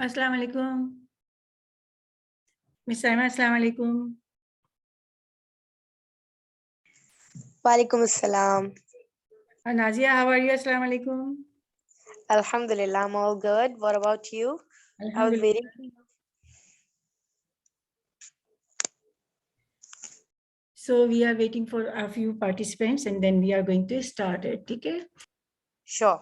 अस्सलाम वालेकुम। मिस साइमा अस्सलाम वालेकुम। Walaikum assalam. Nazia how are you? अस्सलाम वालेकुम। Alhamdulillah, I'm all good. What about you? I was waiting. अल्हम्दुलिल्लाह। So we are waiting for a few participants and then we are going to start it. ठीक है? Sure.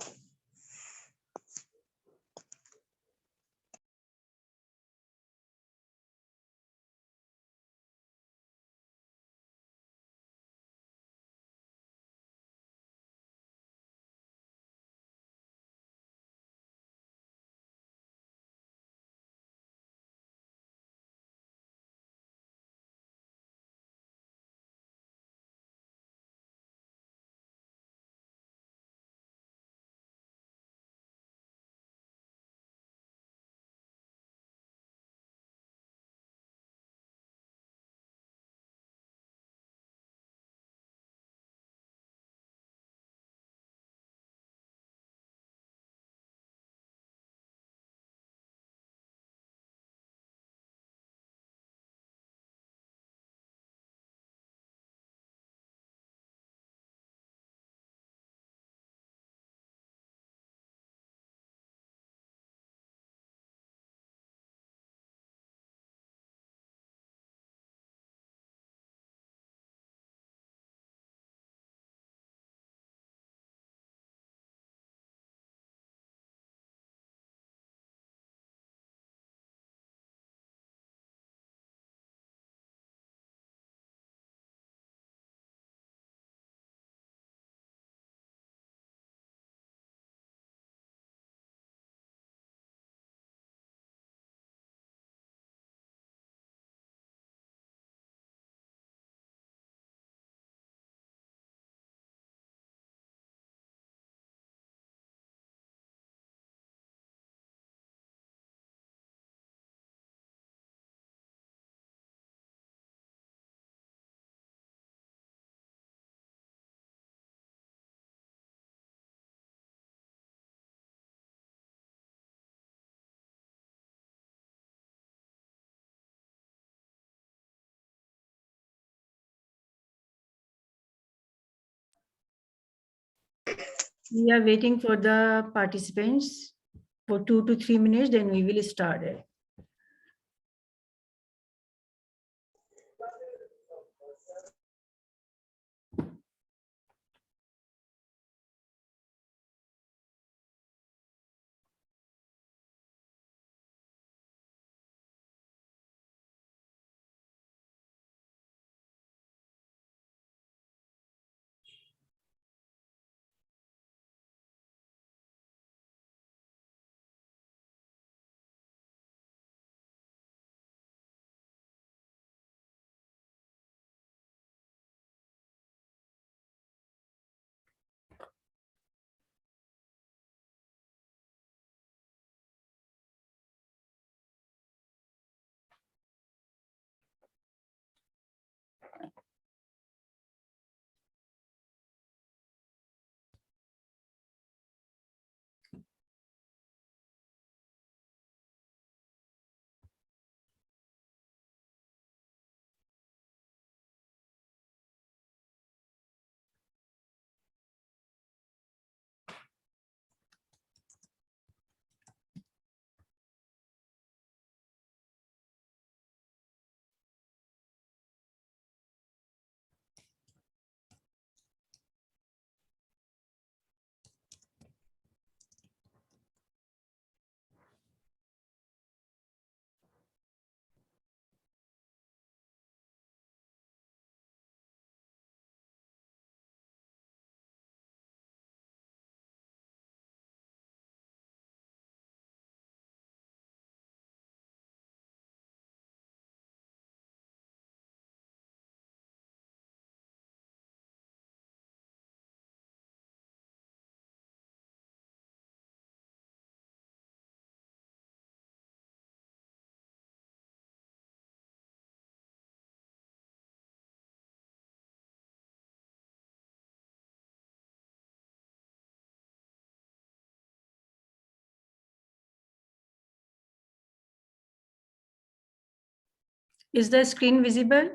We are waiting for the participants for 2 to 3 minutes, then we will start it. Is the screen visible?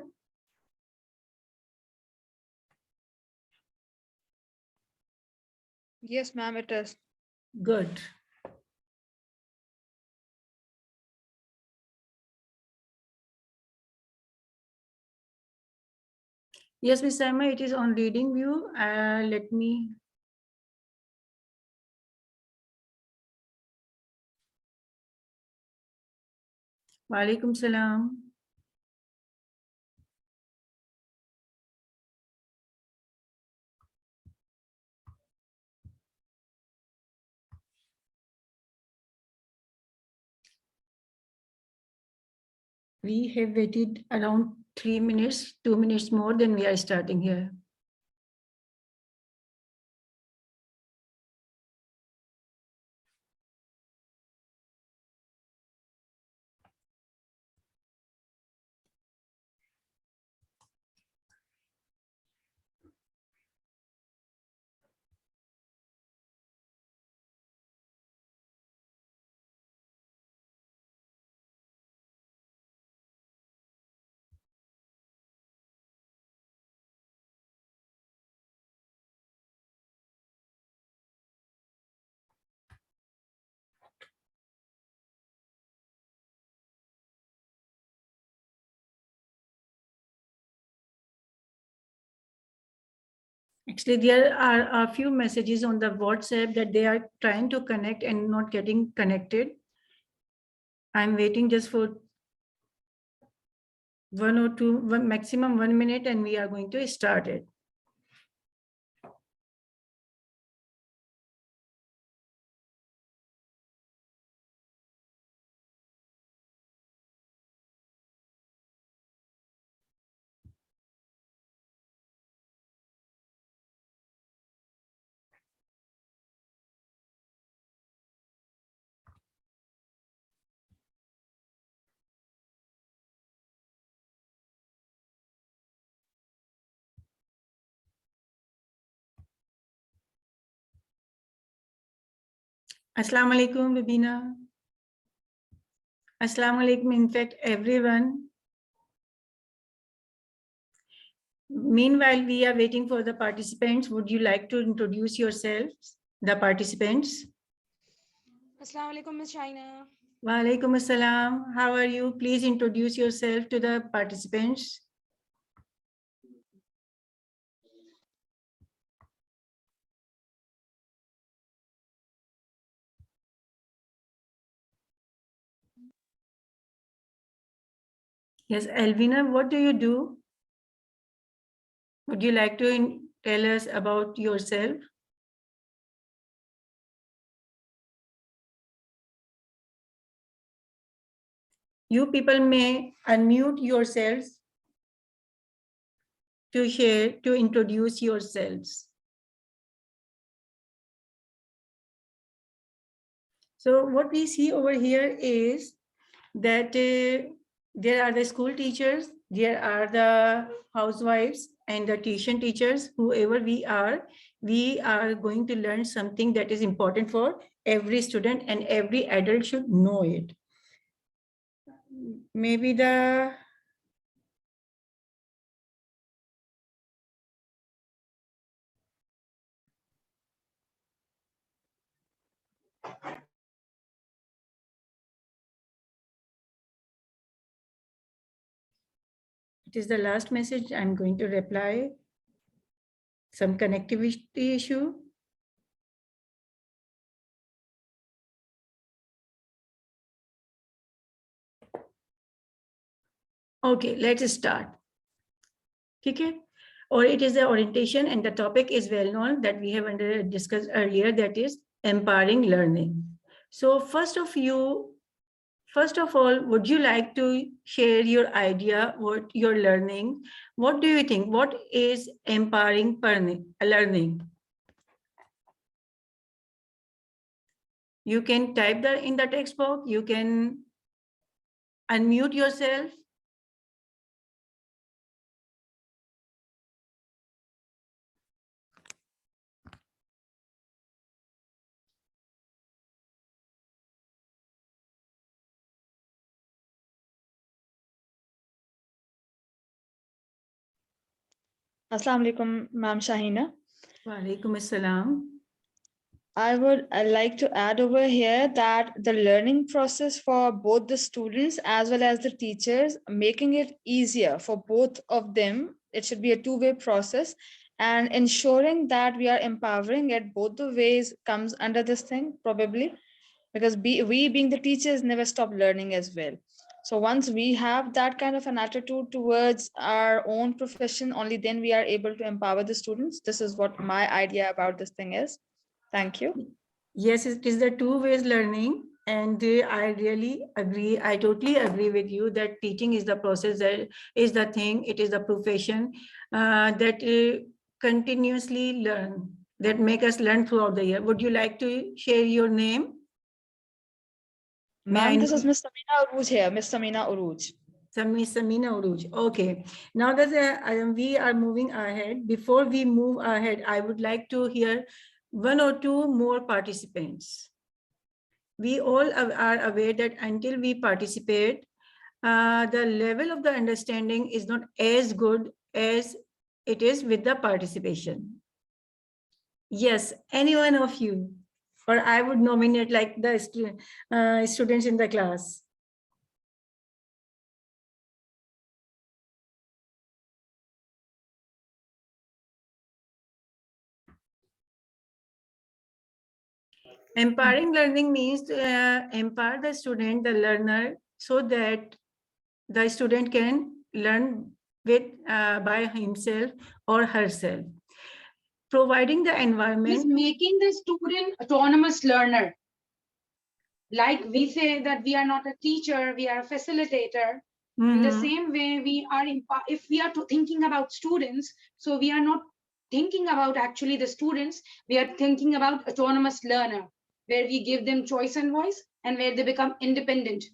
Yes, ma'am, it is. Good. Yes, Ms. Emma, it is on reading view. Let me. Walaikum salam. We have waited around 3 minutes, 2 minutes more than we are starting here. Actually, there are a few messages on the WhatsApp that they are trying to connect and not getting connected. I'm waiting just for 1 or 2, maximum 1 minute, and we are going to start it. Assalamu alaikum, Rubina. Assalamu alaikum, in fact, everyone. Meanwhile, we are waiting for the participants. Would you like to introduce yourselves, the participants? Assalamu alaikum, Ms. Shaina. Wa alaikum assalam. How are you? Please introduce yourself to the participants. Yes, Elvina, what do you do? Would you like to tell us about yourself? You people may unmute yourselves to share, to introduce yourselves. So what we see over here is that there are the school teachers, there are the housewives and the tuition teachers, whoever we are going to learn something that is important for every student, and every adult should know it. Maybe the it is the last message. I'm going to reply. Some connectivity issue. Okay, let's start. Okay. Or it is the orientation, and the topic is well known that we have discussed earlier, that is empowering learning. So first of all, would you like to share your idea, what you're learning? What do you think? What is empowering learning? You can type that in the text box. You can unmute yourself. Assalamu alaikum, Ma'am Shahina. Walaikum assalam. I would like to add over here that the learning process for both the students as well as the teachers, making it easier for both of them. It should be a two-way process, and ensuring that we are empowering it both the ways comes under this thing probably, because we being the teachers never stop learning as well. So once we have that kind of an attitude towards our own profession, only then we are able to empower the students. This is what my idea about this thing is. Thank you. Yes, it is the two ways learning. And I really agree. I totally agree with you that teaching is the process, that is the thing. It is the profession that continuously learn, that make us learn throughout the year. Would you like to share your name? May I Ma'am, this know? is Miss Samina Uruj here. Miss Samina Uruj. Samina Uruj. Okay. Now that we are moving ahead, before we move ahead, I would like to hear one or two more participants. We all are aware that until we participate, the level of the understanding is not as good as it is with the participation. Yes, any one of you, or I would nominate like the students in the class. Empowering learning means to empower the student, the learner, so that the student can learn with by himself or herself. Providing the Is environment. making the student autonomous learner. Like we say that we are not a teacher, we are a facilitator. In the Mhm. same way, we are if we are thinking about students, so we are not thinking about actually the students, we are thinking about autonomous learner, where we give them choice and voice and where they become independent.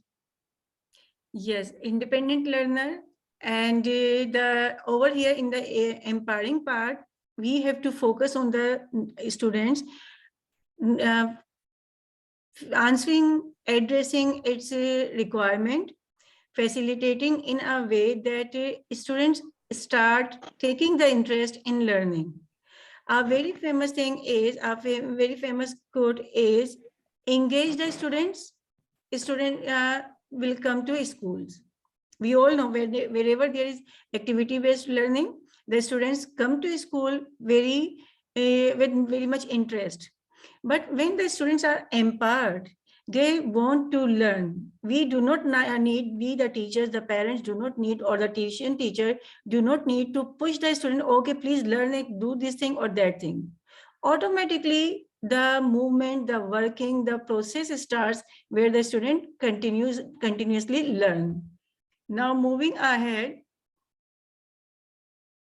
Yes, independent learner. And the over here in the empowering part, we have to focus on the students answering, addressing its requirement, facilitating in a way that students start taking the interest in learning. A very famous thing is, very famous quote is, engage the students, student will come to schools. We all know wherever there is activity-based learning, the students come to school with very much interest. But when the students are empowered, they want to learn. We do not need, we the teachers, the parents do not need, or the tuition teacher do not need to push the student, okay, please learn it, do this thing or that thing. Automatically, the movement, the working, the process starts where the student continuously learn. Now moving ahead,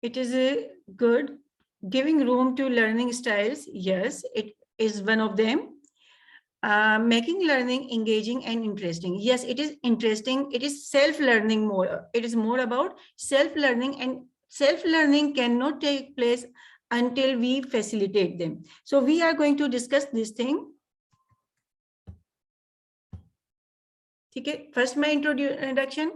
it is good. Giving room to learning styles, yes, it is one of them. Making learning engaging and interesting. Yes, it is interesting. It is self-learning more. It is more about self-learning, and self-learning cannot take place until we facilitate them. So we are going to discuss this thing. Okay, first my introduction.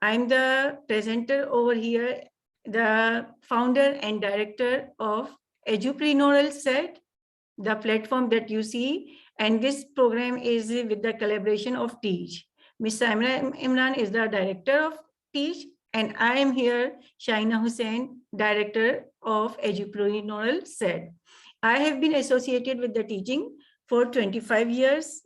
I'm the presenter over here, the founder and director of Edupreneurial Set, the platform that you see, and this program is with the collaboration of Teach. Ms. Samina Imran is the director of Teach, and I am here, Shaina Hussain, director of Edupreneurial Set. I have been associated with the teaching for 25 years.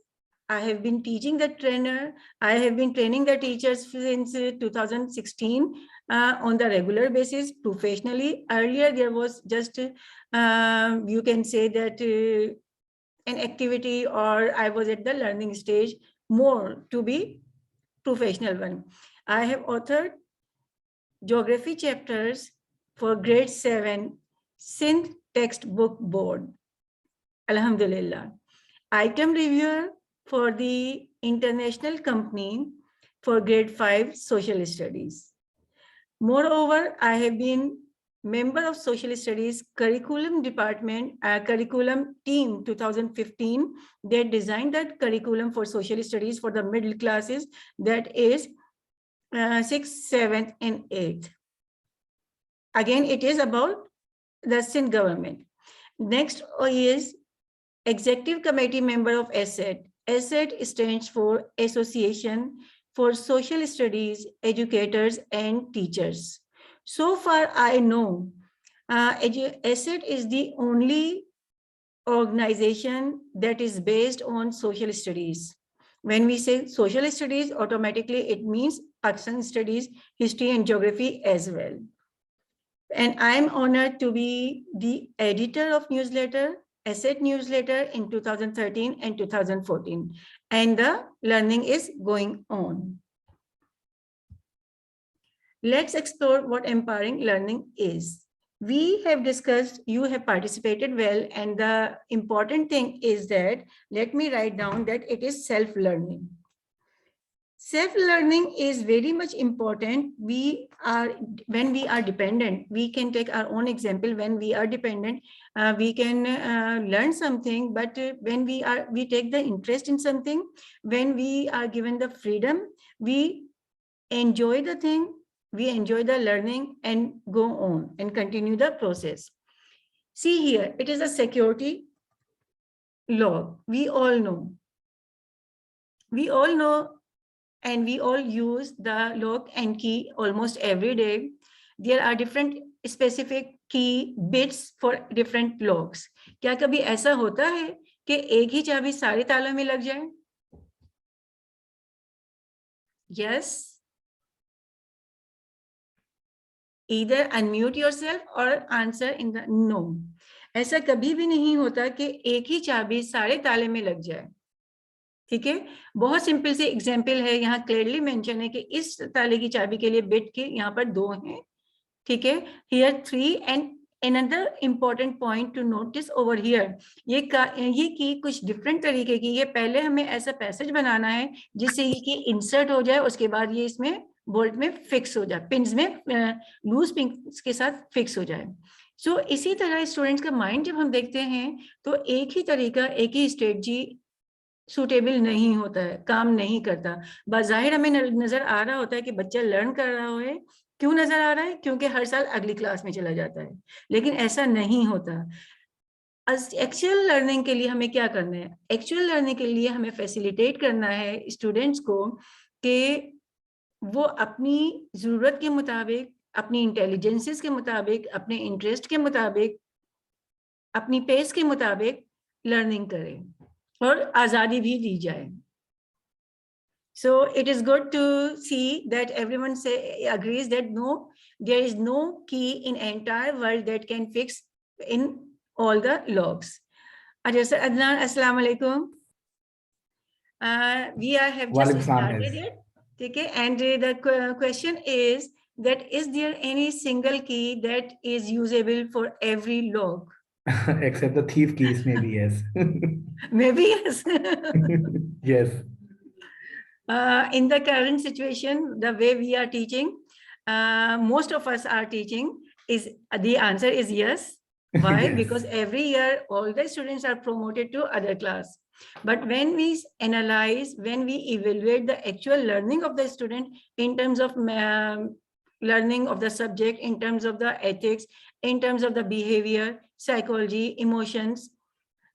I have been teaching the trainer. I have been training the teachers since 2016 on the regular basis professionally. Earlier, there was just, you can say that an activity, or I was at the learning stage more to be professional one. I have authored geography chapters for grade 7 Sindh textbook board. Alhamdulillah. Item reviewer for the international company for grade 5 social studies. Moreover, I have been member of social studies curriculum department, curriculum team 2015. They designed that curriculum for social studies for the middle classes, that is 6th, 7th, and 8th. Again, it is about the Sindh government. Next is Executive Committee member of ASSET. ASSET stands for Association for Social Studies Educators and Teachers. So far, I know ASSET is the only organization that is based on social studies. When we say social studies, automatically it means Pakistan studies, history and geography as well. And I'm honored to be the editor of newsletter, ASSET newsletter in 2013 and 2014. And the learning is going on. Let's explore what empowering learning is. We have discussed, you have participated well, and the important thing is that, let me write down that it is self-learning. Self-learning is very much important. When we are dependent, we can take our own example. When we are dependent, we can learn something, but when we take the interest in something, when we are given the freedom, we enjoy the thing, we enjoy the learning and go on and continue the process. See here, it is a security log. We all know and we all use the lock and key almost every day. There are different specific key bits for different locks. क्या कभी ऐसा होता है कि एक ही चाबी सारे तालों में लग जाए? Yes. Either unmute yourself or answer in the no. ऐसा कभी भी नहीं होता कि एक ही चाबी सारे ताले में लग जाए. ठीक है, बहुत सिंपल से एग्जाम्पल है, यहाँ क्लियरली मेंशन है कि इस ताले की चाबी के लिए बिट के यहाँ पर 2 हैं. ठीक है, here 3 and another important point two notice over here, ये की कुछ डिफरेंट तरीके की. ये पहले हमें ऐसा पैसेज बनाना है जिससे ये की इंसर्ट हो जाए, उसके बाद ये इसमें बोल्ट में फिक्स हो जाए, पिन्स में लूज पिन्स के साथ फिक्स हो जाए. सो इसी तरह स्टूडेंट्स का माइंड जब हम देखते हैं तो एक ही तरीका, एक ही स्ट्रेटजी सूटेबल नहीं होता है, काम नहीं करता. बाज़ाहिर हमें नजर आ रहा होता है कि बच्चा लर्न कर रहा है. क्यों नजर आ रहा है? क्योंकि हर साल अगली क्लास में चला जाता है, लेकिन ऐसा नहीं होता. एक्चुअल लर्निंग के लिए हमें क्या करना है? एक्चुअल लर्निंग के लिए हमें फैसिलिटेट करना है स्टूडेंट्स को कि वो अपनी जरूरत के मुताबिक, अपनी इंटेलिजेंसेस के मुताबिक, अपने इंटरेस्ट के मुताबिक, अपनी पेस के मुताबिक लर्निंग करें और आजादी भी दी जाए. So it is good to see that everyone agrees that there is no key in entire world that can fix in all the logs. Adnan, assalamu alaikum. We have just started it. Okay, and the question is that is there any single key that is usable for every log? Except the thief keys, maybe yes. Maybe yes. Yes. In the current situation, the way we are teaching, most of us are teaching, is the answer is yes. Why? Yes. Because every year all the students are promoted to other class. But when we analyze, when we evaluate the actual learning of the student in terms of learning of the subject, in terms of the ethics, in terms of the behavior, psychology, emotions,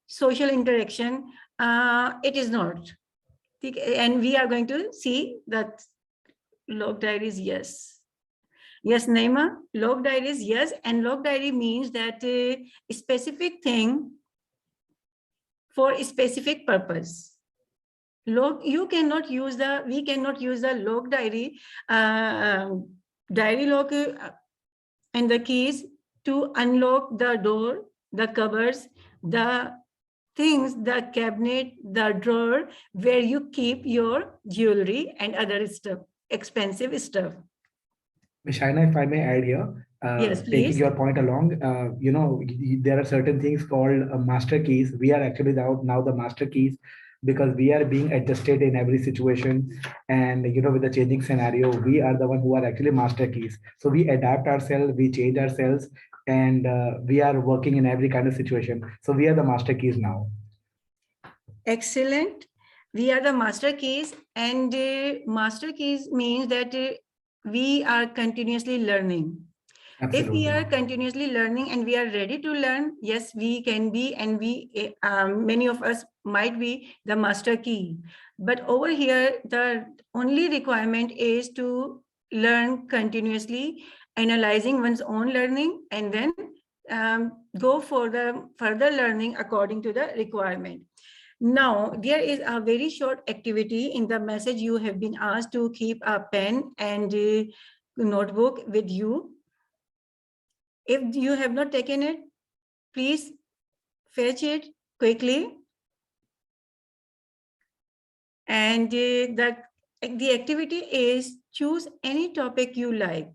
social interaction, it is not. And we are going to see that log diary is yes. Yes, Naima, log diary is yes, and log diary means that a specific thing for a specific purpose. We cannot use the log diary, diary log and the keys to unlock the door, the cupboards, the things, the cabinet, the drawer where you keep your jewelry and other stuff, expensive stuff. Ms. Shaina, if I may add here, Yes, taking please. your point along, there are certain things called master keys. We are actually now the master keys because we are being adjusted in every situation. And, with the changing scenario, we are the one who are actually master keys. So we adapt ourselves, we change ourselves, and we are working in every kind of situation. So we are the master keys now. Excellent. We are the master keys, and master keys means that we are continuously learning. If we are Absolutely. continuously learning and we are ready to learn, yes, we can be, and many of us might be the master key. But over here, the only requirement is to learn continuously, analyzing one's own learning, and then go for the further learning according to the requirement. Now, there is a very short activity in the message. You have been asked to keep a pen and notebook with you. If you have not taken it, please fetch it quickly. And the activity is choose any topic you like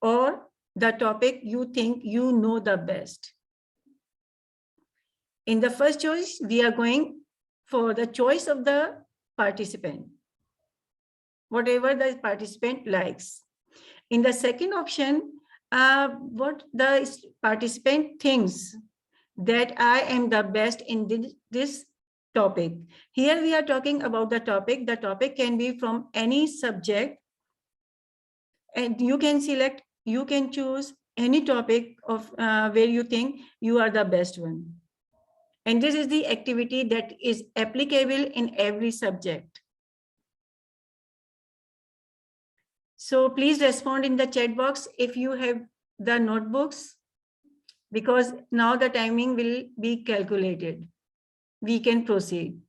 or the topic you think you know the best. In the first choice, we are going for the choice of the participant, whatever the participant likes. In the second option, what the participant thinks that I am the best in this topic. Here we are talking about the topic. The topic can be from any subject, and you can select, you can choose any topic of where you think you are the best one. And this is the activity that is applicable in every subject. So please respond in the chat box if you have the notebooks, because now the timing will be calculated. We can proceed.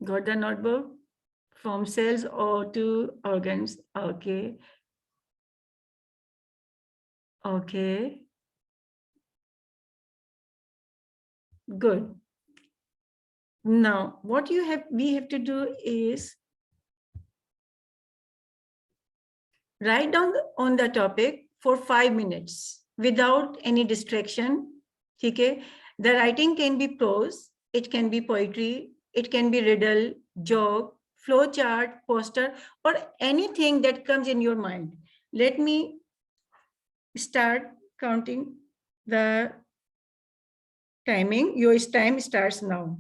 Got the notebook? From cells or to organs. Okay. Okay. Good. Now, what we have to do is write down on the topic for 5 minutes without any distraction. Okay. The writing can be prose, it can be poetry, it can be riddle, joke, flow chart, poster, or anything that comes in your mind. Let me start counting the timing. Your time starts now.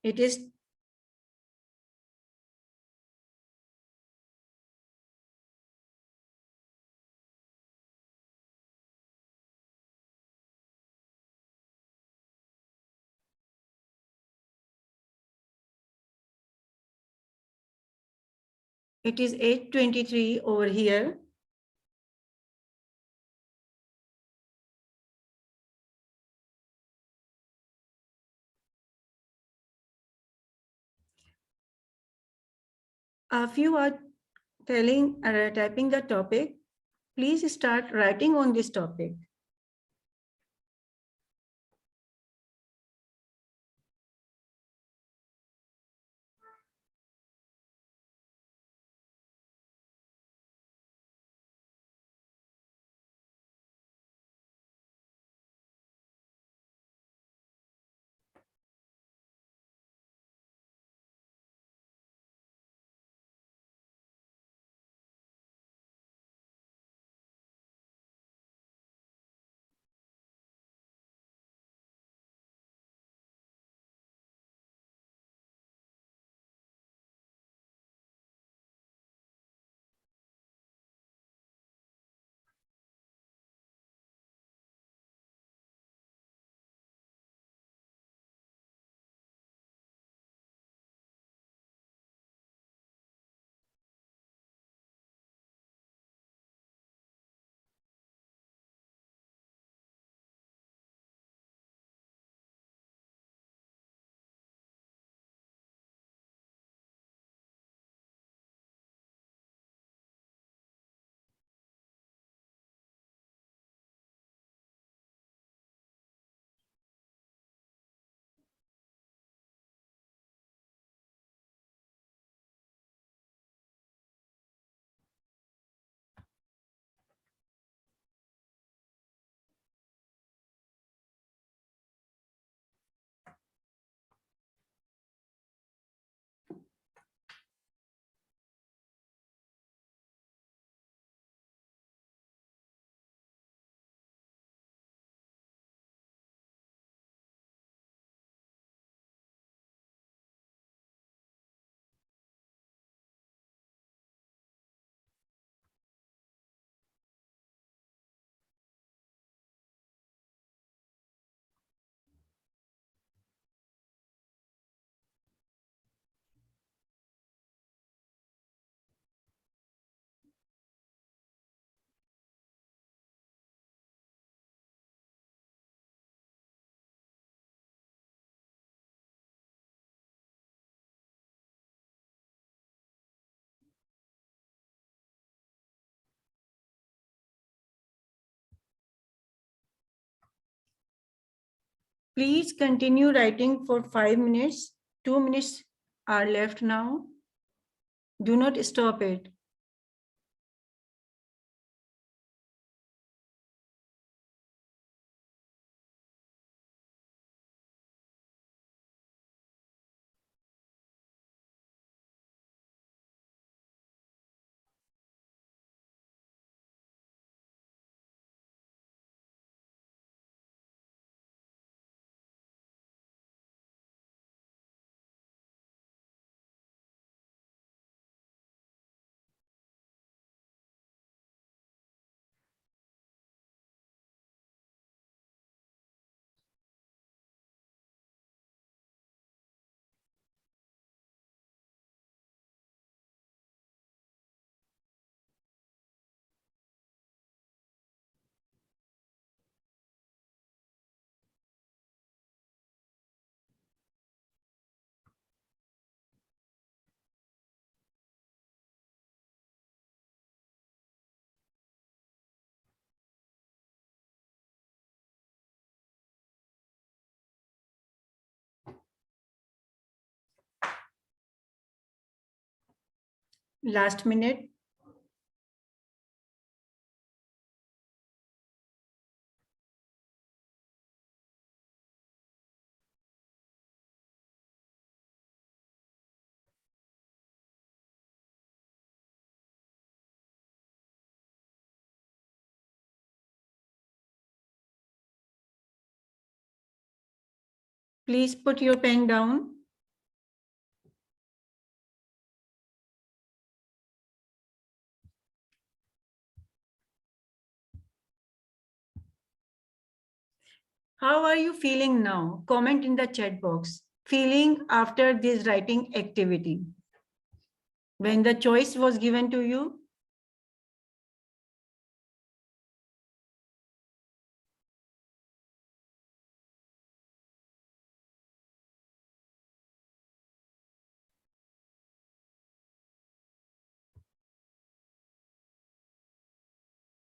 It is it is 8:23 over here. If you are typing the topic, please start writing on this topic. Please continue writing for 5 minutes. 2 minutes are left now. Do not stop it. Last minute. Please put your pen down. How are you feeling now? Comment in the chat box. Feeling after this writing activity. When the choice was given to you,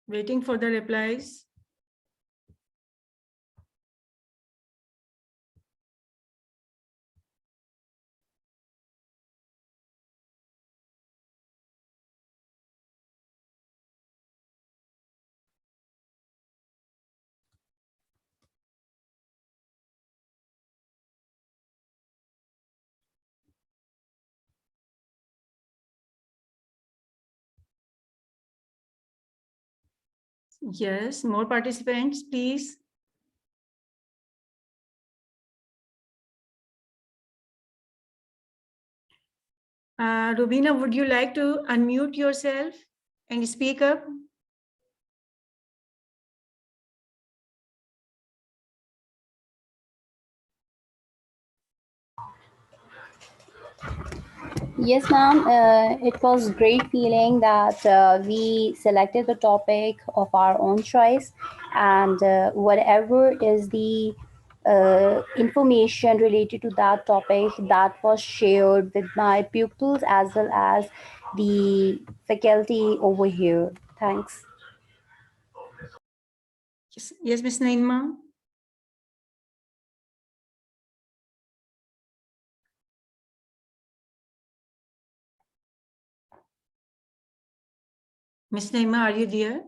waiting for the replies. Yes, more participants, please. Rubina, would you like to unmute yourself and speak up? Yes, ma'am. It was great feeling that we selected the topic of our own choice, and whatever is the information related to that topic that was shared with my pupils as well as the faculty over here. Thanks. Yes, Ms. Naima. Ms. Naima, are you there?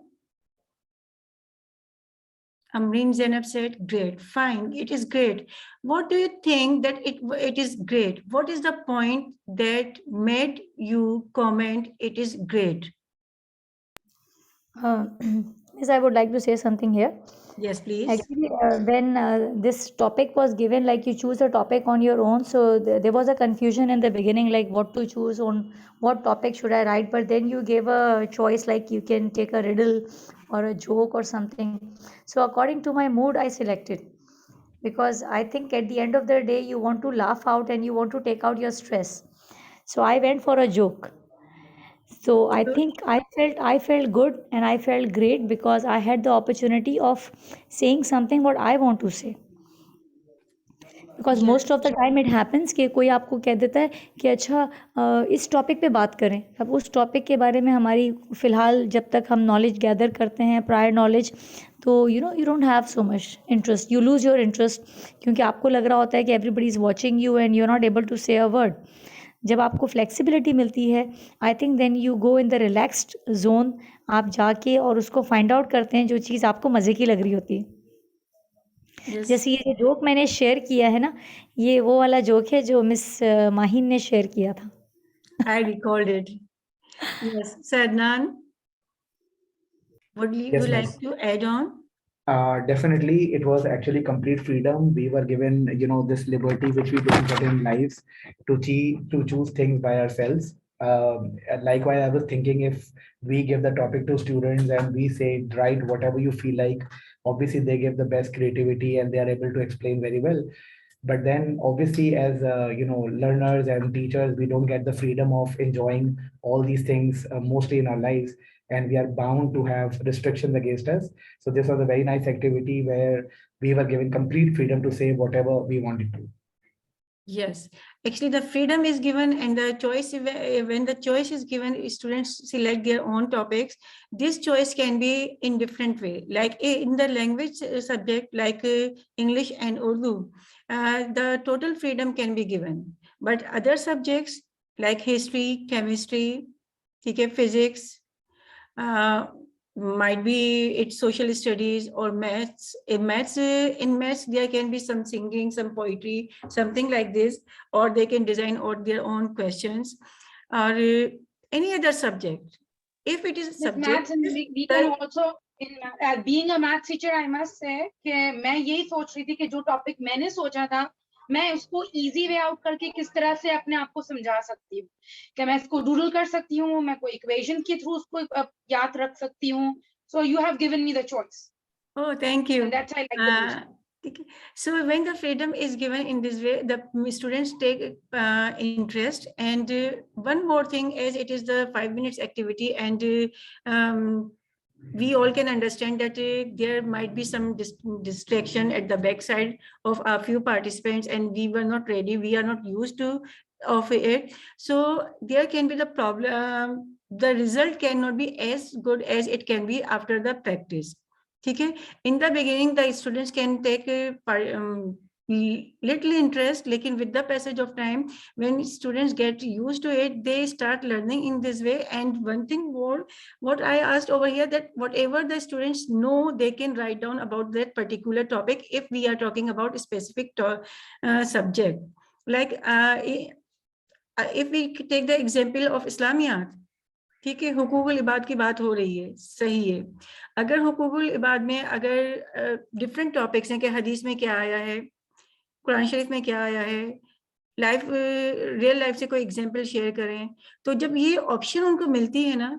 Amreen Zainab said, great, fine, it is great. What do you think that it is great? What is the point that made you comment it is great? Yes, I would like to say something here. Yes, please. Actually, when this topic was given, like you choose a topic on your own, so there was a confusion in the beginning, like what to choose on what topic should I write. But then you gave a choice, like you can take a riddle or a joke or something. So according to my mood, I selected, because I think at the end of the day, you want to laugh out and you want to take out your stress. So I went for a joke. So I think I felt good and I felt great because I had the opportunity of saying something what I want to say. Because most of the time it happens कि कोई आपको कह देता है कि अच्छा इस topic पे बात करें. अब उस टॉपिक के बारे में हमारी फ़िलहाल जब तक हम नॉलेज गैदर करते हैं, प्रायर नॉलेज, तो you don't have so much interest, you lose your interest क्योंकि आपको लग रहा होता है कि everybody is watching you and you're not able to say a word. जब आपको फ्लेक्सिबिलिटी मिलती है, I think then you go in the relaxed zone, आप जाके और उसको फाइंड आउट करते हैं जो चीज़ आपको मज़े की लग रही होती है। Yes, जैसे ये जो जोक मैंने शेयर किया है ना, ये वो वाला जोक है जो मिस माहिन ने शेयर किया था। I recalled it. Yes, Sadnan, would you Yes, like miss. to add on? Definitely, it was actually complete freedom. We were given, this liberty which we don't get in lives to choose things by ourselves. Likewise, I was thinking if we give the topic to students and we say, write whatever you feel like, obviously they give the best creativity and they are able to explain very well. But then obviously as, learners and teachers, we don't get the freedom of enjoying all these things mostly in our lives. And we are bound to have restrictions against us. So this was a very nice activity where we were given complete freedom to say whatever we wanted to. Yes, actually the freedom is given and the choice, when the choice is given, students select their own topics. This choice can be in different way, like in the language subject, like English and Urdu, the total freedom can be given. But other subjects like history, chemistry, physics, might be it's social studies or maths. In maths, there can be some singing, some poetry, something like this, or they can design or their own questions, or any other subject. If it is a With subject, maths and we can also in being a math teacher, I must say कि मैं यही सोच रही थी कि जो topic मैंने सोचा था मैं उसको इजी वे आउट करके किस तरह से अपने आप को समझा सकती हूँ, कि मैं इसको डूडल कर सकती हूँ, मैं कोई इक्वेशन के थ्रू उसको याद रख सकती हूँ. So you have given me the choice. Oh, thank you. And that's I like the most. Okay. So when the freedom is given in this way, the students take interest. And one more thing is it is the 5 minutes activity, and we all can understand that there might be some distraction at the backside of a few participants, and we were not ready, we are not used to of it. So there can be the problem, the result cannot be as good as it can be after the practice. Okay, in the beginning the students can take little interest, like with the passage of time, when students get used to it, they start learning in this way. And one thing more, what I asked over here, that whatever the students know, they can write down about that particular topic. If we are talking about a specific subject, like if we take the example of Islamiyat, ठीक है, हुकूकुल इबाद की बात हो रही है, सही है. अगर हुकूकुल इबाद में अगर डिफरेंट टॉपिक्स हैं कि हदीस में क्या आया है, कुरान शरीफ में क्या आया है, लाइफ रियल लाइफ से कोई एग्जांपल शेयर करें, तो जब ये ऑप्शन उनको मिलती है ना,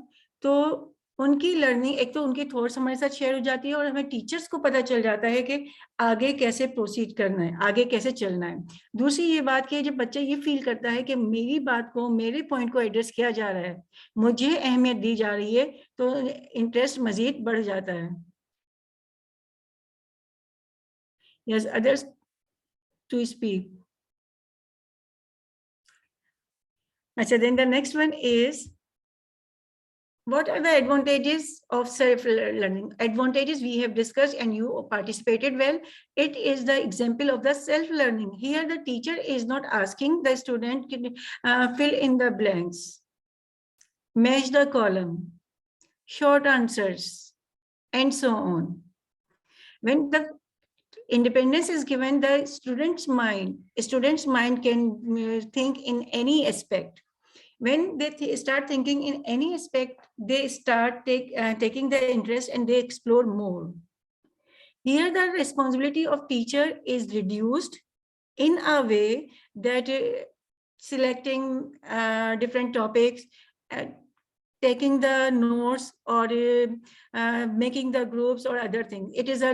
तो उनकी लर्निंग, एक तो उनकी थॉट्स हमारे साथ शेयर हो जाती है, और हमें टीचर्स को पता चल जाता है कि आगे कैसे प्रोसीड करना है, आगे कैसे चलना है. दूसरी ये बात कि जब बच्चा ये फील करता है कि मेरी बात को, मेरे पॉइंट को एड्रेस किया जा रहा है, मुझे अहमियत दी जा रही है, तो इंटरेस्ट मजीद बढ़ जाता है. Yes, others to speak. अच्छा, then the next one is, what are the advantages of self-learning? Advantages we have discussed and you participated well. It is the example of the self-learning. Here the teacher is not asking the student to fill in the blanks, match the column, short answers, and so on. When the independence is given, the student's mind can think in any aspect. When they start thinking in any aspect, they start taking the interest and they explore more. Here the responsibility of teacher is reduced in a way that selecting different topics, taking the notes, or making the groups or other things. It is a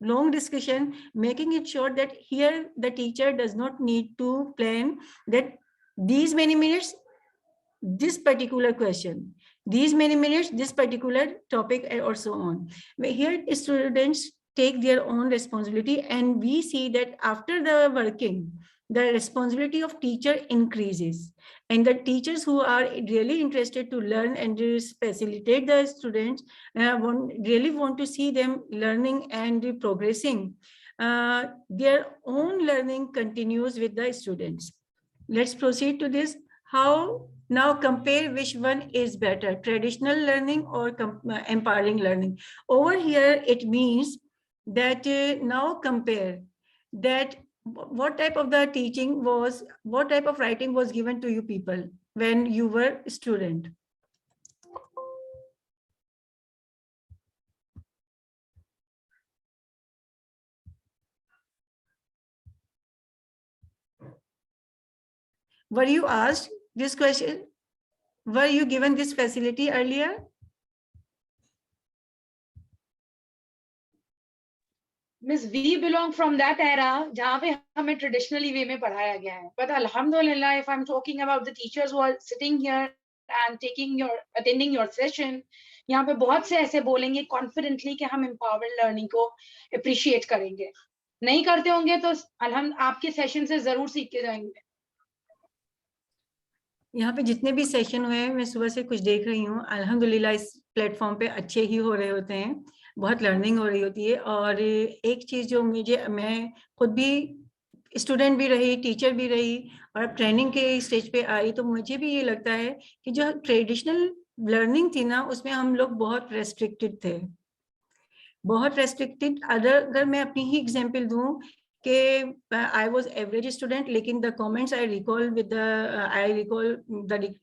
long discussion, making it sure that here the teacher does not need to plan that these many minutes, this particular question, these many minutes, this particular topic, or so on. But here students take their own responsibility, and we see that after the working, the responsibility of teacher increases, and the teachers who are really interested to learn and facilitate the students, really want to see them learning and progressing, their own learning continues with the students. Let's proceed to this. How now compare which one is better, traditional learning or empowering learning? Over here, it means that now compare that what type of the teaching was, what type of writing was given to you people when you were a student. Were you asked this question? Were you given this facility earlier? Miss, we belong from that era जहाँ पे हमें traditionally way में पढ़ाया गया है. But alhamdulillah, if I'm talking about the teachers who are sitting here and attending your session, यहाँ पे बहुत से ऐसे बोलेंगे confidently कि हम empowered learning को appreciate करेंगे. नहीं करते होंगे तो आपके session से जरूर सीख के जाएंगे. यहाँ पे जितने भी सेशन हुए हैं, मैं सुबह से कुछ देख रही हूँ, अल्हम्दुलिल्लाह इस प्लेटफॉर्म पे अच्छे ही हो रहे होते हैं, बहुत लर्निंग हो रही होती है। और एक चीज़ जो मैं खुद भी स्टूडेंट भी रही, टीचर भी रही, और अब ट्रेनिंग के स्टेज पे आई, तो मुझे भी ये लगता है कि जो ट्रेडिशनल लर्निंग थी ना, उसमें हम लोग बहुत रेस्ट्रिक्टेड थे, बहुत रेस्ट्रिक्टेड। अगर मैं अपनी ही एग्जाम्पल दूँ कि I was average student, लेकिन the comments I recall the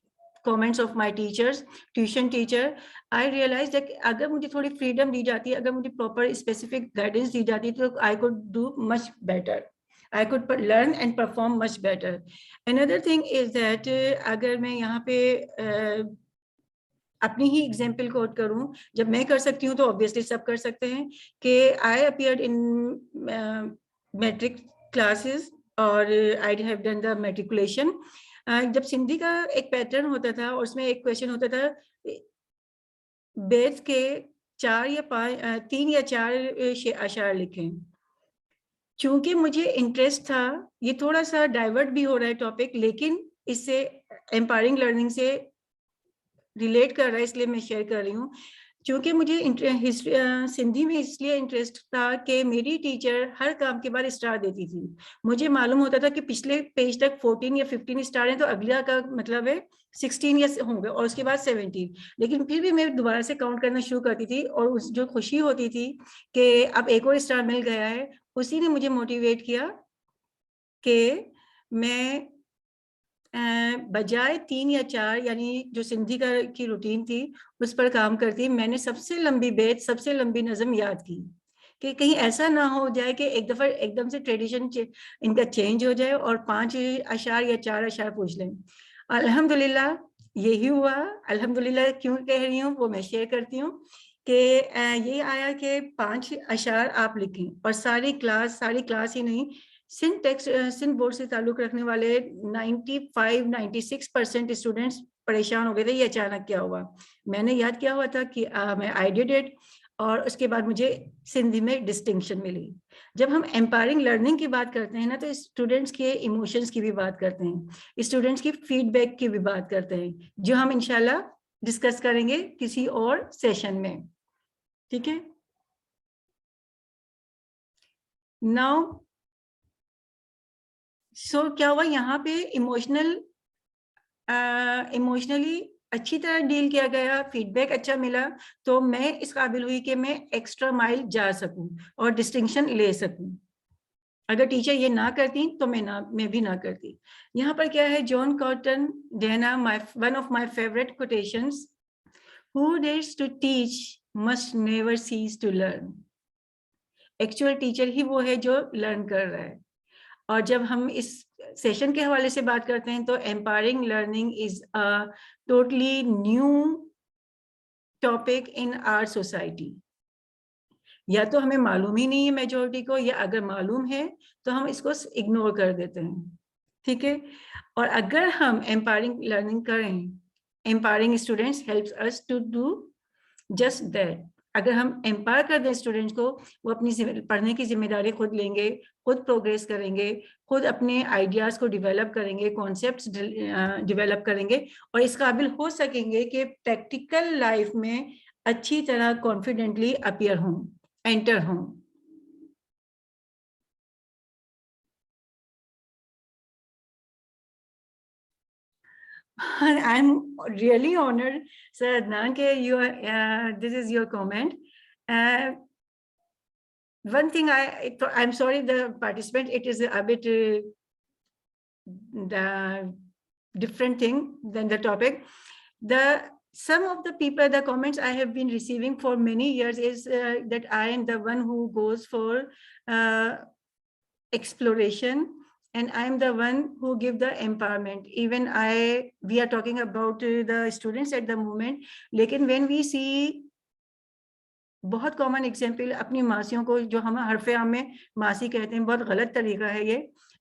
comments of my teachers, tuition teacher, I realized that अगर मुझे थोड़ी freedom दी जाती, अगर मुझे proper specific guidance दी जाती, तो I could do much better. I could learn and perform much better. Another thing is that अगर मैं यहाँ पे अपनी ही एग्जाम्पल कोट करूं, जब मैं कर सकती हूँ तो ऑब्वियसली सब कर सकते हैं, कि I appeared in matric classes और I have done the matriculation. जब सिंधी का एक पैटर्न होता था और उसमें एक क्वेश्चन होता था, बेद के 3 या 4 अशार लिखें। चूंकि मुझे इंटरेस्ट था, ये थोड़ा सा डाइवर्ट भी हो रहा है टॉपिक, लेकिन इससे एम्पावरिंग लर्निंग से रिलेट कर रहा है, इसलिए मैं शेयर कर रही हूँ। क्योंकि मुझे सिंधी में इसलिए इंटरेस्ट था कि मेरी टीचर हर काम के बाद स्टार देती थी। मुझे मालूम होता था कि पिछले पेज तक 14 या 15 स्टार हैं, तो अगला का मतलब है 16 या होंगे, और उसके बाद 17। लेकिन फिर भी मैं दोबारा से काउंट करना शुरू करती थी, और उस जो खुशी होती थी कि अब एक और स्टार मिल गया है, उसी ने मुझे मोटिवेट किया कि मैं बजाय 3 या 4, यानी जो सिंधी की रूटीन थी, उस पर काम करती। मैंने सबसे लंबी बेत, सबसे लंबी नज़म याद की, कि कहीं ऐसा ना हो जाए कि एक दफ़ा एकदम से ट्रेडिशन इनका चेंज हो जाए और 5 अशार या 4 अशार पूछ लें। अल्हम्दुलिल्लाह यही हुआ। अल्हम्दुलिल्लाह क्यों कह रही हूँ वो मैं शेयर करती हूँ, कि ये आया कि 5 अशार आप लिखें, और सारी क्लास ही नहीं, सिंध बोर्ड से ताल्लुक रखने वाले 95-96% स्टूडेंट्स परेशान हो गए थे, ये अचानक क्या हुआ। मैंने याद किया हुआ था कि मैं आई डिड इट, और उसके बाद मुझे सिंधी में डिस्टिंक्शन मिली। जब हम एम्पावरिंग लर्निंग की बात करते हैं ना, तो स्टूडेंट्स के इमोशंस की भी बात करते हैं, स्टूडेंट्स की फीडबैक की भी बात करते हैं, जो हम इंशाल्लाह डिस्कस करेंगे किसी और सेशन में। ठीक है, नाउ क्या हुआ यहाँ पे, इमोशनली अच्छी तरह डील किया गया, फीडबैक अच्छा मिला, तो मैं इस काबिल हुई कि मैं एक्स्ट्रा माइल जा सकूं और डिस्टिंक्शन ले सकूं। अगर टीचर ये ना करती तो मैं भी ना करती। यहाँ पर क्या है, John Cotton Dana, one of my favourite quotations, who dares to teach must never cease to learn. Actual teacher ही वो है जो लर्न कर रहा है। और जब हम इस सेशन के हवाले से बात करते हैं, तो empowering learning is a totally new topic in our society. या तो हमें मालूम ही नहीं है मेजॉरिटी को, या अगर मालूम है तो हम इसको इग्नोर कर देते हैं। ठीक है, और अगर हम एम्पावरिंग लर्निंग करें, empowering students helps us to do just that. अगर हम एम्पावर कर दें स्टूडेंट्स को, वो अपनी पढ़ने की जिम्मेदारी खुद लेंगे, खुद प्रोग्रेस करेंगे, खुद अपने आइडियाज को डेवलप करेंगे, कॉन्सेप्ट्स डेवलप करेंगे और इस काबिल हो सकेंगे कि प्रैक्टिकल लाइफ में अच्छी तरह कॉन्फिडेंटली अपीयर हों, एंटर हों। I'm really honored, Sir Adnan, this is your comment. One thing I'm sorry, the participant, it is a bit the different thing than the topic. Some of the people, the comments I have been receiving for many years is that I am the one who goes for exploration, and I'm the one who give the empowerment. Even we are talking about the students at the moment, लेकिन when we see बहुत common example अपनी मासियों को, जो हम हरफे आम में मासी कहते हैं, बहुत गलत तरीका है ये,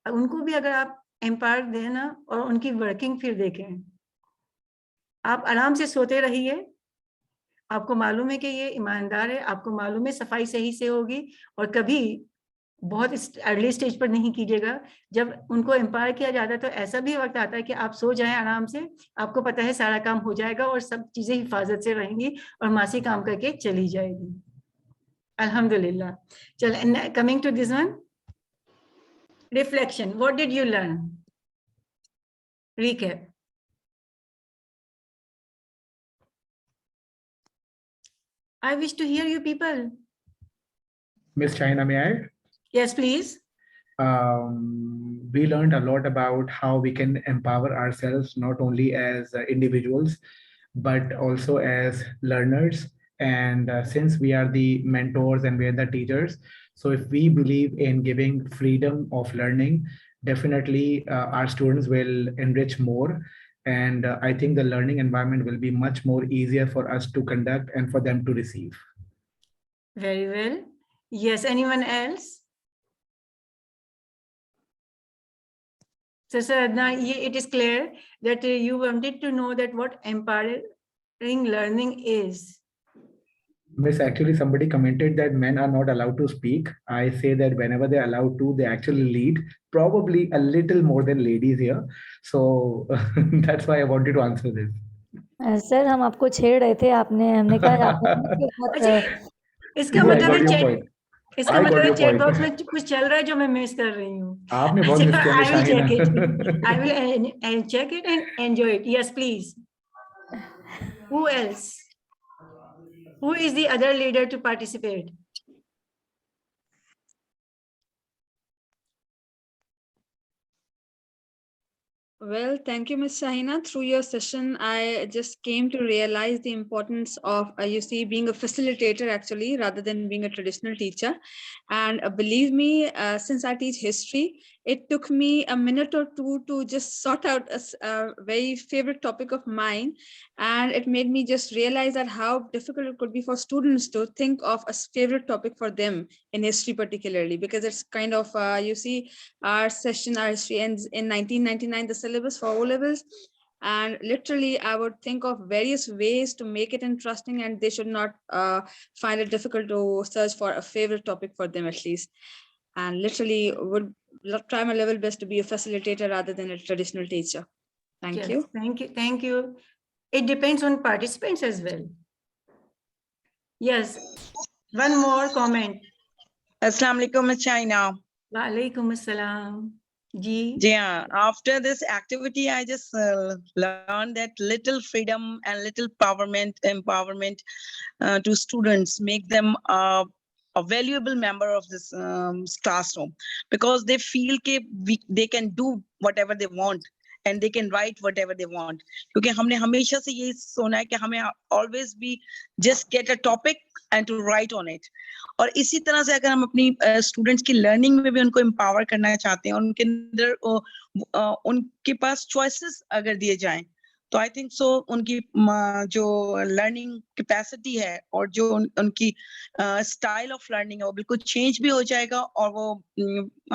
उनको भी अगर आप एम्पावर देना और उनकी वर्किंग फिर देखें, आप आराम से सोते रहिए, आपको मालूम है कि ये ईमानदार है, आपको मालूम है सफाई सही से होगी, और कभी बहुत अर्ली स्टेज पर नहीं कीजिएगा। जब उनको एम्पावर किया जाता है तो ऐसा भी वक्त आता है कि आप सो जाएं आराम से, आपको पता है सारा काम हो जाएगा और सब चीजें हिफाजत से रहेंगी और मासी काम करके चली जाएगी। अल्हम्दुलिल्लाह। चल, coming to this one, reflection, what did you learn? Recap. I wish to hear you people. Miss China, may I? Yes, please. We learned a lot about how we can empower ourselves, not only as individuals, but also as learners. And since we are the mentors and we are the teachers, so if we believe in giving freedom of learning, definitely our students will enrich more. And I think the learning environment will be much more easier for us to conduct and for them to receive. Very well. Yes, anyone else? So, sir, now it is clear that you wanted to know that what empowering learning is. Miss, actually somebody commented that men are not allowed to speak. I say that whenever they're allowed to, they actually lead, probably a little more than ladies here. So that's why I wanted to answer this. Sir हम आपको छेड़ रहे थे, हमने कहा आपने बहुत इसका Yeah, I मतलब got your है point. इसका I got मतलब है your चैट point. बॉक्स में कुछ चल रहा है जो मैं मिस कर रही हूँ। आपने बहुत मिस किया I will check it. Shaheena. I will check it and enjoy it. Yes, please. Who else? Who is the other leader to participate? Well, thank you, Ms. Shahina. Through your session, I just came to realize the importance of, being a facilitator actually, rather than being a traditional teacher. And believe me, since I teach history, it took me a minute or two to just sort out a very favorite topic of mine. And it made me just realize that how difficult it could be for students to think of a favorite topic for them in history particularly, because it's kind of, our history ends in 1999, the syllabus for O-levels. And literally, I would think of various ways to make it interesting, and they should not find it difficult to search for a favorite topic for them at least. And literally would try my level best to be a facilitator rather than a traditional teacher. Thank you. Thank you. Thank you. It depends on participants as well. Yes. One more comment. Assalamu alaikum, Ms. China. Wa alaikum assalam. Ji. Yeah, after this activity, I just learned that little freedom and little empowerment to students make them a valuable member of this classroom, because they feel they can do whatever they want and they can write whatever they want. क्योंकि हमने हमेशा से ये सुना है कि हमें always be just get a topic and to write on it. और इसी तरह से अगर हम अपनी स्टूडेंट्स की लर्निंग में भी उनको एम्पावर करना चाहते हैं, उनके अंदर उनके पास चॉइसेस अगर दिए जाएं, तो आई थिंक सो उनकी जो लर्निंग कैपेसिटी है और जो उनकी स्टाइल ऑफ लर्निंग है वो बिल्कुल चेंज भी हो जाएगा और वो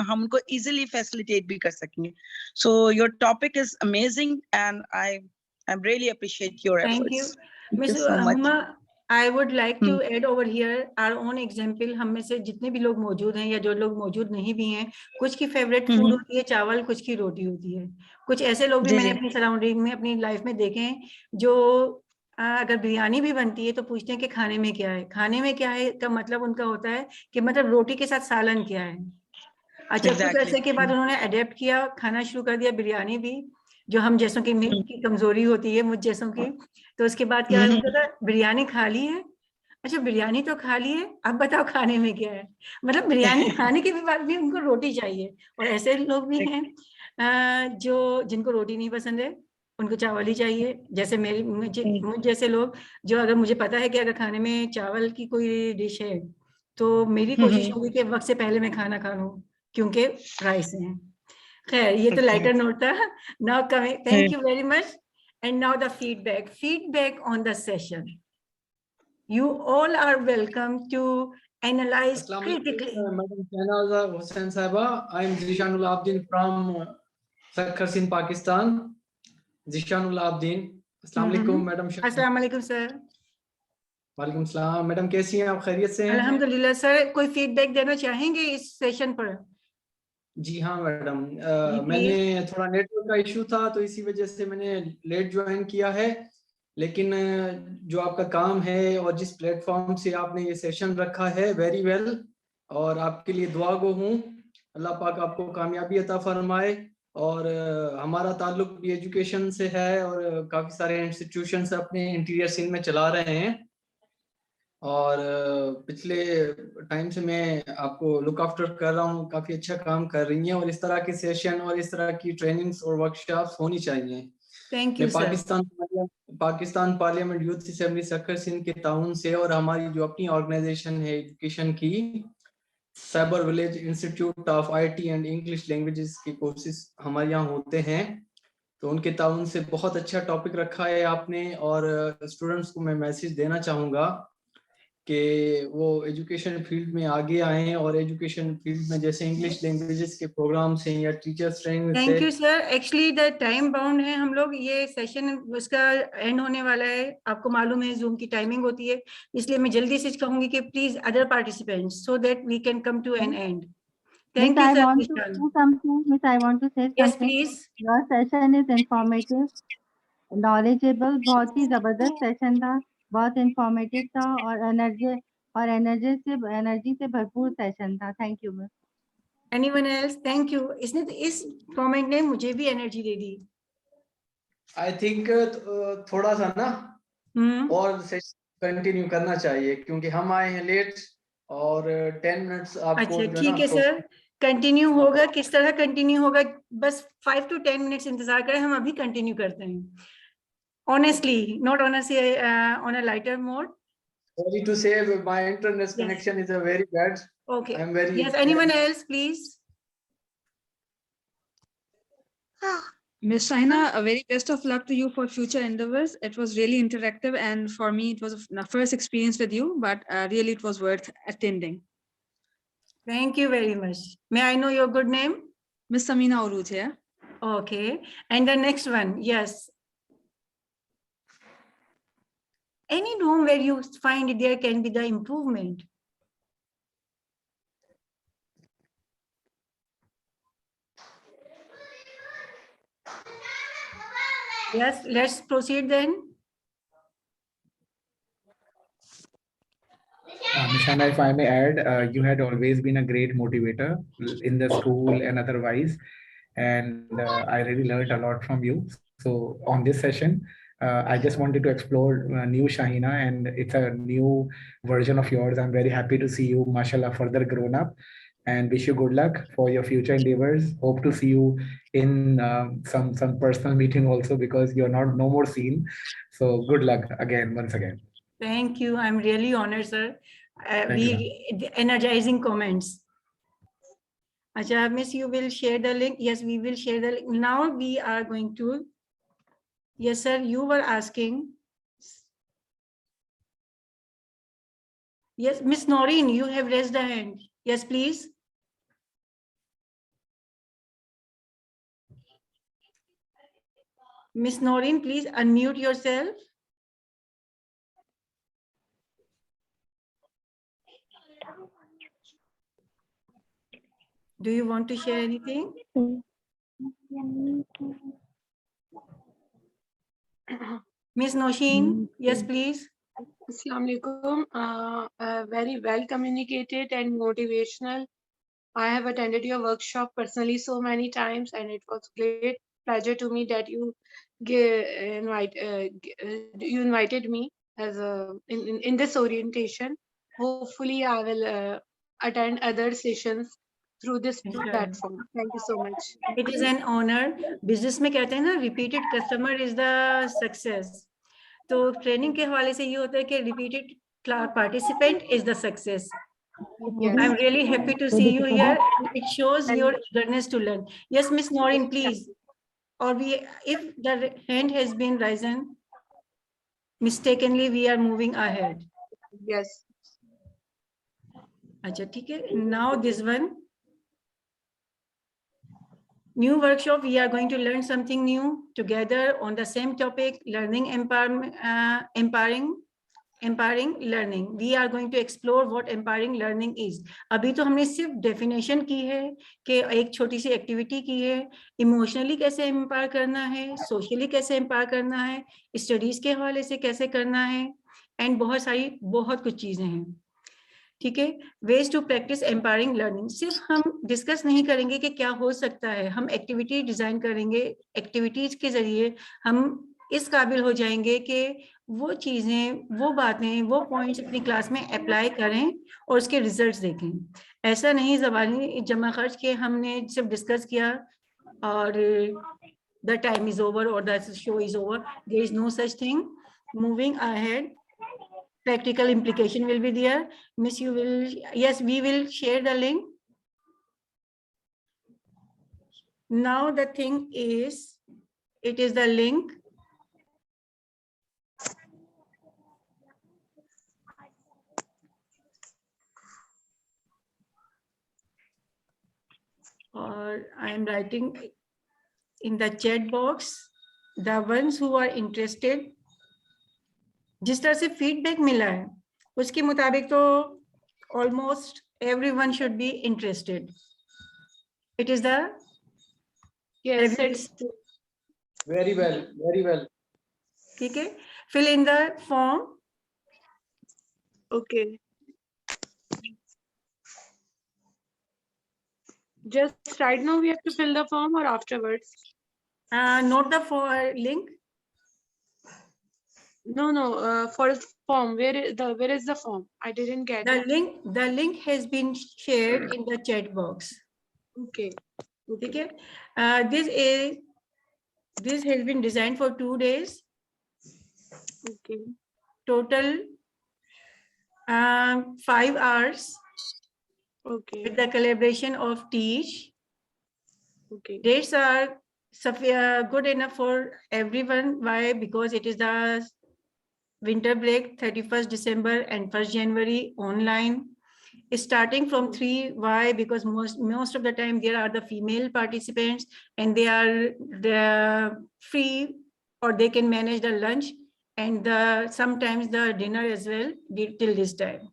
हम उनको इजीली फैसिलिटेट भी कर सकेंगे. So your topic is amazing and I really appreciate your efforts. Thank you. Ms. Huma, I would like to add over here our own example. हम में से जितने भी लोग मौजूद हैं या जो लोग मौजूद नहीं भी हैं, कुछ की फेवरेट फूड होती है चावल, कुछ की रोटी होती है. कुछ ऐसे लोग भी जी, मैंने जी. अपनी सराउंडिंग में अपनी लाइफ में देखे हैं जो अगर बिरयानी भी बनती है तो पूछते हैं कि खाने में क्या है. खाने में क्या है का मतलब उनका होता है कि मतलब रोटी के साथ सालन क्या है. अच्छा, कुछ Exactly. ऐसे के बाद उन्होंने अडेप्ट किया, खाना शुरू कर दिया बिरयानी भी, जो हम जैसों की की कमजोरी होती है, मुझ जैसों की. तो उसके बाद क्या होता है, बिरयानी खा ली है. अच्छा, बिरयानी तो खा ली है, अब बताओ खाने में क्या है. मतलब बिरयानी खाने के बाद भी उनको रोटी चाहिए. और ऐसे लोग भी हैं जो जिनको रोटी नहीं पसंद है, उनको चावल ही चाहिए. जैसे मुझ जैसे लोग, जो अगर मुझे पता है कि अगर खाने में चावल की कोई डिश है तो मेरी कोशिश होगी कि वक्त से पहले मैं खाना खा लूं, क्योंकि राइस है. खैर, ये तो लाइटर नोट था. Now coming, thank you very much. And now the feedback on the session. You all are welcome to analyze critically. Madam Shahnaza Hussain Saiba, I am Zishanul Abdin from Sakkar Sindh, Pakistan. Zishanul Abdin. Assalamu alaikum, Madam Shahnaza. अस्सलाम वालेकुम sir. वालेकुम सलाम. Madam कैसी हैं आप, खैरियत से हैं? अल्हम्दुलिल्लाह सर. कोई फीडबैक देना चाहेंगे इस सेशन पर? जी हाँ मैडम, मैंने थोड़ा नेटवर्क का इशू था तो इसी वजह से मैंने लेट ज्वाइन किया है. लेकिन जो आपका काम है और जिस प्लेटफॉर्म से आपने ये सेशन रखा है, वेरी वेल, और आपके लिए दुआ गो हूँ. अल्लाह पाक आपको कामयाबी अता फरमाए. और हमारा ताल्लुक भी एजुकेशन से है और काफ़ी सारे इंस्टीट्यूशन अपने इंटीरियर सिंध में चला रहे हैं. और पिछले टाइम से मैं आपको लुक आफ्टर कर रहा हूँ, काफ़ी अच्छा काम कर रही हैं. और इस तरह के सेशन और इस तरह की ट्रेनिंग्स और वर्कशॉप्स होनी चाहिए. थैंक यू मैं sir. Pakistan parliament youth assembly Sukkur Sindh के ताउन से और हमारी जो अपनी ऑर्गेनाइजेशन है एजुकेशन की, cyber village institute of IT and English languages की कोर्सेज हमारे यहाँ होते हैं. तो उनके ताउन से बहुत अच्छा टॉपिक रखा है आपने. और स्टूडेंट्स को मैं मैसेज देना चाहूँगा कि वो एजुकेशन फील्ड में आगे आएं और एजुकेशन फील्ड में जैसे इंग्लिश लैंग्वेजेस के प्रोग्राम्स हैं या टीचर्स ट्रेनिंग से. Thank you sir. Actually the time bound है, हम लोग ये सेशन उसका एंड होने वाला है. आपको मालूम है जूम की टाइमिंग होती है, इसलिए मैं जल्दी से कहूंगी कि please other participants so that we can come to an end. Thank you, sir. Miss, I want to say something. Yes, please. Your session is informative, knowledgeable. बहुत ही जबरदस्त सेशन था, बहुत इंफॉर्मेटिव था और एनर्जी से भरपूर सेशन था. Thank you miss. Anyone else? Thank you. इसने इस कमेंट ने मुझे भी energy they the. I think थोड़ा सा ना और सेशन कंटिन्यू करना चाहिए क्योंकि हम आए हैं लेट और 10 मिनट्स आपको. अच्छा, ठीक है सर. कंटिन्यू होगा. किस तरह कंटिन्यू होगा? बस 5 to 10 मिनट्स इंतजार करें, हम अभी कंटिन्यू करते हैं. Honestly, not honestly, on a lighter mode. Sorry to say, my internet connection is a very bad. Okay. I'm very. Yes. Anyone else, please? Miss Shahina, a very best of luck to you for future endeavors. It was really interactive, and for me, it was a first experience with you, but really it was worth attending. Thank you very much. May I know your good name? Miss Samina Uruj here. Okay. And the next one, yes. Any room where you find there can be the improvement? Yes, let's proceed then. Mishana, if I may add, you had always been a great motivator in the school and otherwise, and I really learned a lot from you. So on this session, I just wanted to explore new Shahina, and it's a new version of yours. I'm very happy to see you, mashallah, further grown up, and wish you good luck for your future endeavors. Hope to see you in some personal meeting also, because you're no more seen. So good luck again, once again. Thank you. I'm really honored, sir. Energizing comments. Acha, Miss, you will share the link. Yes, we will share the link. Now we are going to. Yes, sir. You were asking. Yes, Miss Noreen, you have raised a hand. Yes, please. Miss Noreen, please unmute yourself. Do you want to share anything? Miss Nosheen, yes, please. Assalamu alaikum. Very well communicated and motivational. I have attended your workshop personally so many times, and it was great pleasure to me that you you invited me as in this orientation. Hopefully, I will attend other sessions through this Inshallah. platform. Thank you so much. It is an honor. Business में कहते हैं ना, repeated customer is the success. तो training के हवाले से ये होता है कि repeated participant is the success. Yes. I'm really happy to see you here. It shows your eagerness to learn. Yes, Miss Noreen, please. Or if the hand has been risen mistakenly, we are moving ahead. Yes. अच्छा ठीक है. Now this one. New workshop, we are going to learn something new together on the same topic, learning empowering learning. We are going to explore what empowering learning is. अभी तो हमने सिर्फ definition की है कि एक छोटी सी activity की है, emotionally कैसे empower करना है, socially कैसे empower करना है, studies के हवाले से कैसे करना है, and बहुत कुछ चीजें हैं. ठीक है. Ways to practice empowering learning. सिर्फ हम डिस्कस नहीं करेंगे कि क्या हो सकता है, हम एक्टिविटी डिजाइन करेंगे. एक्टिविटीज के जरिए हम इस काबिल हो जाएंगे कि वो चीजें, वो बातें, वो पॉइंट्स अपनी क्लास में अप्लाई करें और उसके रिजल्ट्स देखें. ऐसा नहीं ज़बानी जमा खर्च के हमने सिर्फ डिस्कस किया और द टाइम इज ओवर और the show is over. There is no such thing. Moving ahead, practical implication will be there. Miss, you will, yes, we will share the link. Now the thing is, it is the link. Or I am writing in the chat box, the ones who are interested. जिस तरह से feedback मिला है उसके मुताबिक तो almost everyone should be interested. It is the Yes, it's very well. ठीक है. Fill in the form. okay. Just right now we have to fill the form or afterwards? Note the link. No. For form, where is the form? I didn't get it. The link has been shared in the chat box. Okay. Okay. This has been designed for 2 days. Okay. Total 5 hours. Okay. With the collaboration of Teach. Okay. Dates are good enough for everyone. Why? Because it is the winter break, 31st December and 1st January online. Starting from 3. Why? Because most of the time there are the female participants and they are free, or they can manage the lunch and sometimes the dinner as well till this time.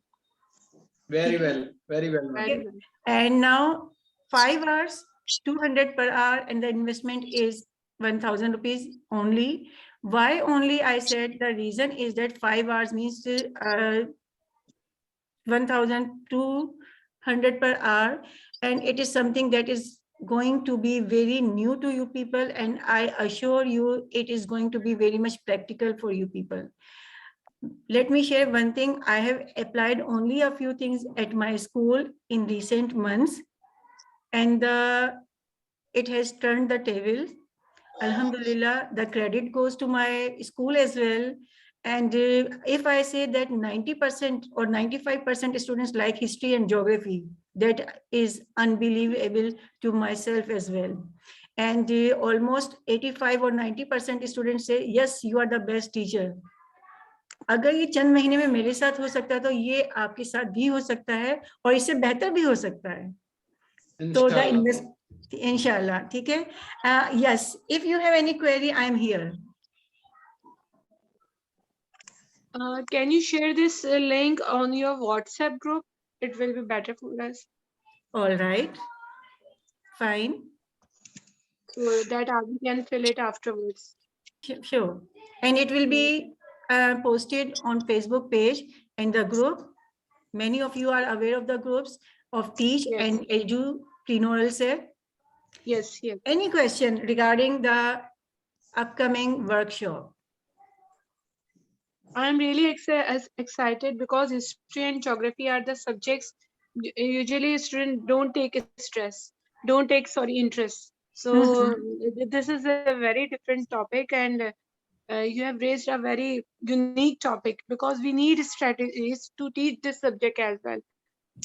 Very well. Okay. And now 5 hours, 200 per hour, and the investment is 1,000 rupees only. Why only? I said the reason is that 5 hours means 1,200 per hour, and it is something that is going to be very new to you people, and I assure you it is going to be very much practical for you people. Let me share one thing. I have applied only a few things at my school in recent months, and it has turned the tables. Alhamdulillah, the credit goes to my school as well. And if I say that 90% or 95% students like history and geography, that is unbelievable to myself as well. And almost 85 or 90% students say, yes, you are the best teacher. अगर ये चंद महीने में मेरे साथ हो सकता है तो ये आपके साथ भी हो सकता है और इससे बेहतर भी हो सकता है. तो the invest, inshallah. ठीक है. Yes, if you have any query, I am here. Can you share this link on your WhatsApp group? It will be better for us. All right. Fine. so that we can fill it afterwards. Sure. And it will be posted on Facebook page and the group. Many of you are aware of the groups of Teach Yes. and Edupreneur set. Yes, yes. Any question regarding the upcoming workshop? I'm really excited because history and geography are the subjects usually students don't take interest. So this is a very different topic, and you have raised a very unique topic because we need strategies to teach this subject as well,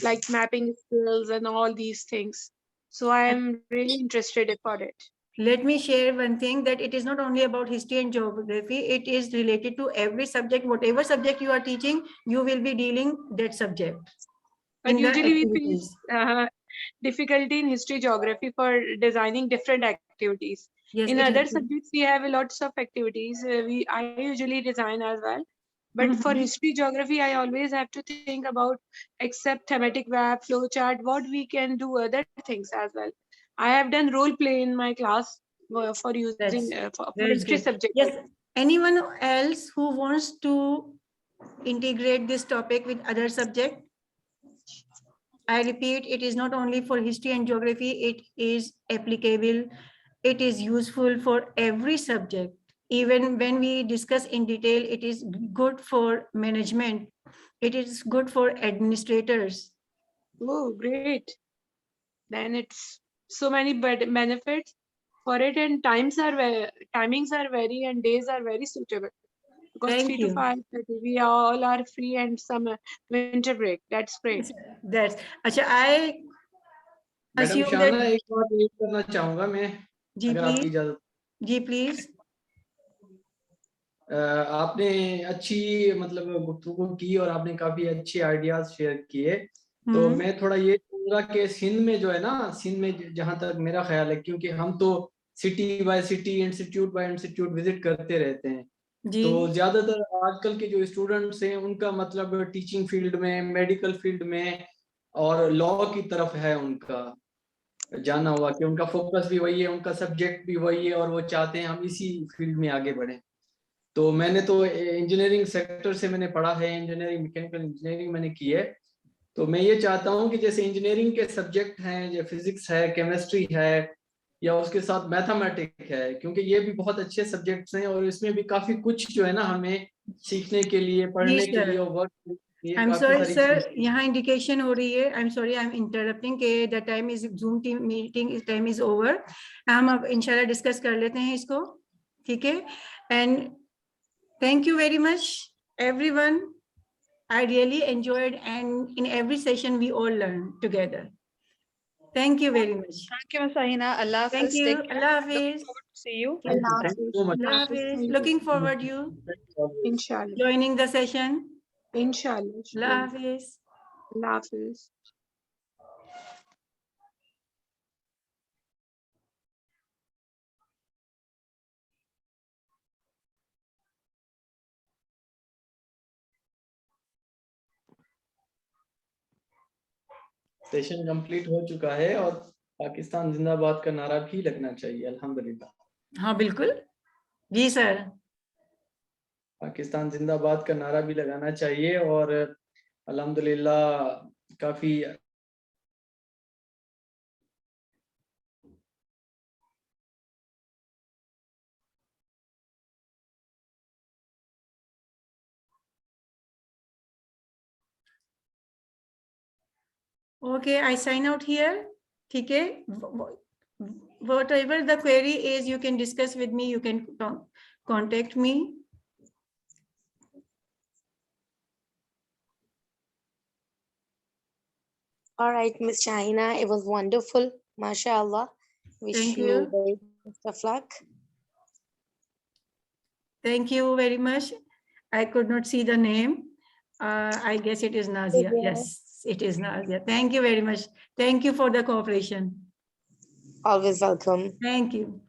like mapping skills and all these things. So I am really interested for it. Let me share one thing, that it is not only about history and geography, it is related to every subject. Whatever subject you are teaching, you will be dealing that subject. But in the usually we activities. face difficulty in history geography for designing different activities. Yes, In it other happens. subjects we have lots of activities. I usually design as well. But for history geography, I always have to think about, except thematic map, flowchart, what we can do other things as well. I have done role play in my class for using for That's history great. subject. Yes. Anyone else who wants to integrate this topic with other subject? I repeat, it is not only for history and geography, it is applicable. It is useful for every subject. Even when we discuss in detail, it is good for management. It is good for administrators. Oh, great. Then it's so many benefits for it, and timings are very, and days are very suitable. Because Thank 3 you. to 5:30, we all are free, and some winter break. That's great. That's Acha, I madam assume शाना that. एक बात ये करना चाहूंगा मैं, जी अगर आपकी please. इजाजत. जी प्लीज. आपने अच्छी मतलब गुफ्तगू की और आपने काफी अच्छे आइडियाज शेयर किए. तो मैं थोड़ा ये कहूंगा कि सिंध में जो है ना, सिंध में जहां तक मेरा ख्याल है, क्योंकि हम तो city bye city, institute bye institute visit करते रहते हैं, तो ज्यादातर आजकल के जो स्टूडेंट्स हैं उनका मतलब टीचिंग फील्ड में, मेडिकल फील्ड में और लॉ की तरफ है उनका जाना हुआ, कि उनका फोकस भी वही है, उनका सब्जेक्ट भी वही है और वो चाहते हैं हम इसी फील्ड में आगे बढ़ें. तो मैंने तो इंजीनियरिंग सेक्टर से मैंने पढ़ा है, इंजीनियरिंग मैकेनिकल इंजीनियरिंग मैंने की है. तो मैं ये चाहता हूँ कि जैसे इंजीनियरिंग के सब्जेक्ट हैं, जो फिजिक्स है, केमिस्ट्री है, या उसके साथ मैथमेटिक्स है, क्योंकि ये भी बहुत अच्छे सब्जेक्ट्स हैं और इसमें भी काफी कुछ जो है ना हमें सीखने के लिए, पढ़ने के लिए और वर्क. I'm sorry, sir. यहाँ indication हो रही है. I'm sorry, I'm interrupting. के the time is Zoom team meeting time is over. हम अब इंशाल्लाह डिस्कस कर लेते हैं इसको, ठीक है? And thank you very much, everyone. I really enjoyed, and in every session we all learn together. Thank you very much. Thank you, Ms. Ahina. Allah Thank Hafiz. you. Take care. Allah Looking Hafiz. forward to see you. Thank you so much. Allah Hafiz. Looking forward you Inshallah. joining the session. Inshallah. Allah Hafiz. Allah Hafiz. Session complete हो चुका है और पाकिस्तान जिंदाबाद का नारा भी लगना चाहिए. अल्हम्दुलिल्लाह. हाँ बिल्कुल जी सर. पाकिस्तान जिंदाबाद का नारा भी लगाना चाहिए और अल्हम्दुलिल्लाह काफी Okay, I sign out here. ठीक है. Whatever the query is, you can discuss with me. You can contact me. All right, Ms. Shahina, it was wonderful. MashaAllah. Wish Thank you you. very best of luck. Thank you very much. I could not see the name. I guess it is Nazia. Yes, it is Nazia. Thank you very much. Thank you for the cooperation. Always welcome. Thank you.